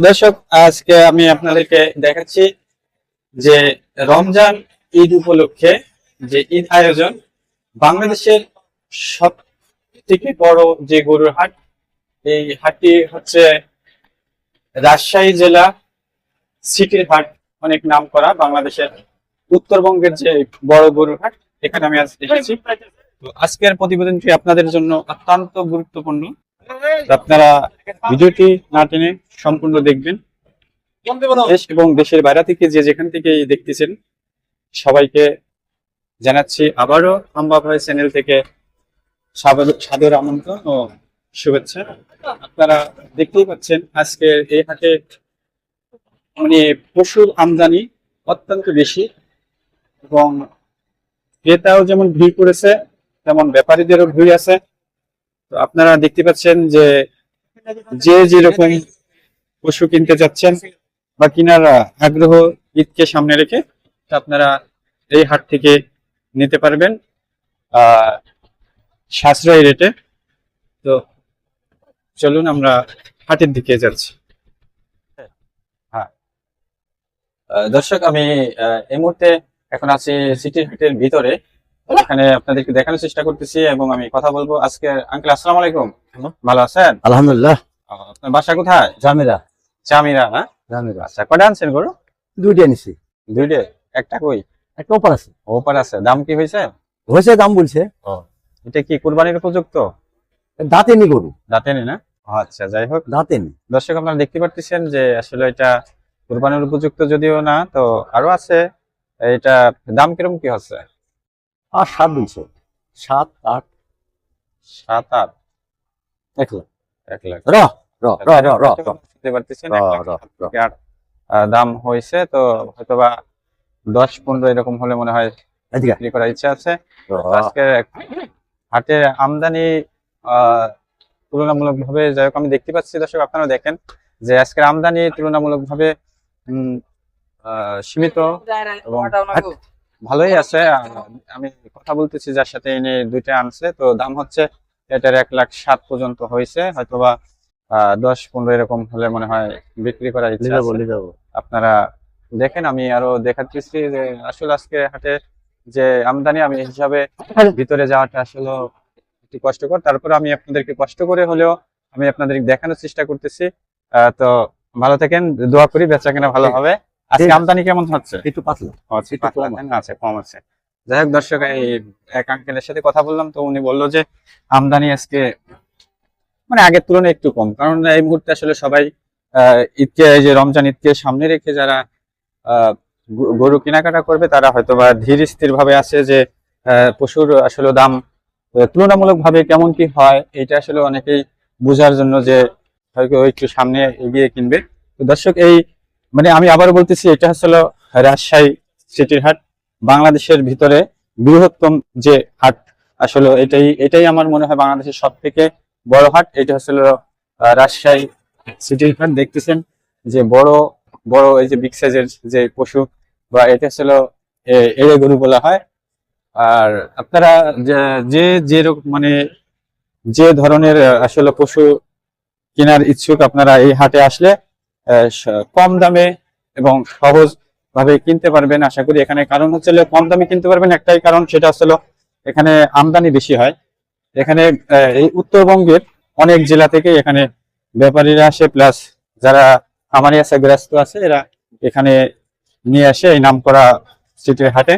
দর্শক, আজকে আমি আপনাদেরকে দেখাচ্ছি যে রমজান ঈদ উপলক্ষে যে ঈদ আয়োজন, বাংলাদেশের সব থেকে বড় যে গরুর হাট, এই হাটটি হচ্ছে রাজশাহী জেলা সিটির হাট। অনেক নাম করা বাংলাদেশের উত্তরবঙ্গের যে বড় গরুর হাট, এখানে আমি আজ এসেছি। তো আজকের প্রতিবেদনটি আপনাদের জন্য অত্যন্ত গুরুত্বপূর্ণ। আপনারা ভিডিওটি না টেনে সম্পূর্ণ দেখবেন। দেশ এবং দেশের বাইরে থেকে যে যেখান থেকে দেখতেছেন সবাইকে জানাচ্ছি আবারও হাম্বা ভাই চ্যানেল থেকে সাদর আমন্ত্রণ ও শুভেচ্ছা। আপনারা দেখতেই পাচ্ছেন আজকের এই হাটে মানে পশুর আমদানি অত্যন্ত বেশি এবং ক্রেতাও যেমন ভিড় করেছে তেমন ব্যাপারীদেরও ভিড় আছে। তো আপনারা দেখতে পাচ্ছেন যে যে যেরকম পশু কিনতে যাচ্ছেন বা কিনার আগ্রহ ঈদকে সামনে রেখে আপনারা এই হাট থেকে নিতে পারবেন সাশ্রয়ী রেটে। তো চলুন আমরা হাটের দিকে যাচ্ছি। হ্যাঁ দর্শক, আমি এই মুহূর্তে এখন আছি সিটির হাটের ভিতরে। এখানে আপনাদেরকে দেখানোর চেষ্টা করতেছি এবং আমি কথা বলবো। আজকে আঙ্কেল, আসসালামু আলাইকুম, ভালো আছেন? আলহামদুলিল্লাহ। আপনার বাসা কোথায়? জামিরা। জামিরা না? জামিরা। আচ্ছা, কয়টা আনছেন গরু? দুইটা নিছি। দুইটা? একটা কই? একটা ওপার আছে। ওপার আছে। দাম কি হয়েছে? হয়েছে, দাম বলছে। এটা কি কুরবানির উপযুক্ত? দাঁতে নি গরু। দাঁতে নি না? আচ্ছা, যাই হোক। দাঁতে নি। দর্শক, আপনারা দেখতে পাচ্ছেন যে আসলে এটা কুরবানির উপযুক্ত যদিও না, তো আরো আছে। এটা দাম কিরকম কি হচ্ছে? আর 7 বলছে। 7, 8। 7, 8। 1 লাখ। 1 লাখ। দেখতে পাচ্ছেন দাম হয়েছে। তো হয়তোবা 10-15 এরকম হলে মনে হয় বিক্রি করার ইচ্ছা আছে। আজকে হাটে আমদানি তুলনামূলক ভাবে, যাই হোক, আমি দেখতে পাচ্ছি দর্শক, আপনারা দেখেন যে আজকের আমদানি তুলনামূলক ভাবে সীমিত এবং ভালোই আছে। আমি কথা বলতেছি যার সাথে এনে দুইটা আনছে, তো দাম হচ্ছে এটার 1,07,000 পর্যন্ত হয়েছে। হয়তোবা 10-15 এরকম হলে মনে হয় বিক্রি করার ইচ্ছা আছে। আপনারা দেখেন, আমি আরো দেখাচ্ছি যে আসলে আজকে হাটে যে আমদানি, আমি হিসাবে ভিতরে যাওয়াটা আসলে একটু কষ্টকর। তারপর আমি আপনাদেরকে কষ্ট করে হলেও আমি আপনাদের দেখানোর চেষ্টা করতেছি। তো ভালো থাকেন, দোয়া করি বেচা কেনা ভালো হবে। আজকে আমদানি কেমন হচ্ছে? একটু পাতলা। আচ্ছা, কম আছে। যাই হোক দর্শক, এই এক আঙ্কেলের সাথে কথা বললাম, তো উনি বললো যে আমদানি আজকে মানে আগের তুলনায় একটু কম, কারণ এই মুহূর্তে আসলে সবাই ঈদকে, যে রমজান ঈদকে সামনে রেখে যারা গরু কেনাকাটা করবে তারা হয়তোবা ধীর স্থির ভাবে আছে যে পশুর আসলে দাম তুলনামূলক ভাবে কেমন কি হয়, এটা আসলে অনেকেই বোঝার জন্য যে হয়তো একটু সামনে এগিয়ে কিনবে। তো দর্শক, এই মানে আমি আবার বলতেছি, এটা হচ্ছিল রাজশাহী সিটির হাট, বাংলাদেশের ভিতরে বৃহত্তম যে হাট। আসলে এটাই আমার মনে হয় বাংলাদেশের সব থেকে বড় হাট। এটা হচ্ছিল রাজশাহী সিটির হাট। দেখতেছেন যে বড় বড় এই যে বিগ সাইজের যে পশু, বা এটা হচ্ছিল এড়ে গরু বলা হয়। আর আপনারা যে মানে যে ধরনের আসলে পশু কেনার ইচ্ছুক, আপনারা এই হাটে আসলে কম দামে এবং সহজ ভাবে কিনতে পারবেন আশা করি। এখানে কারণ হচ্ছে কম দামে কিনতে পারবেন একটাই কারণ, সেটা হচ্ছে এখানে আমদানি বেশি হয়। এখানে এই উত্তরবঙ্গের অনেক জেলা থেকে এখানে ব্যাপারীরা আসে, প্লাস যারা খামারি আছে, গৃহস্থ আছে, এরা এখানে নিয়ে আসে এই নামকরা সিটির হাটে।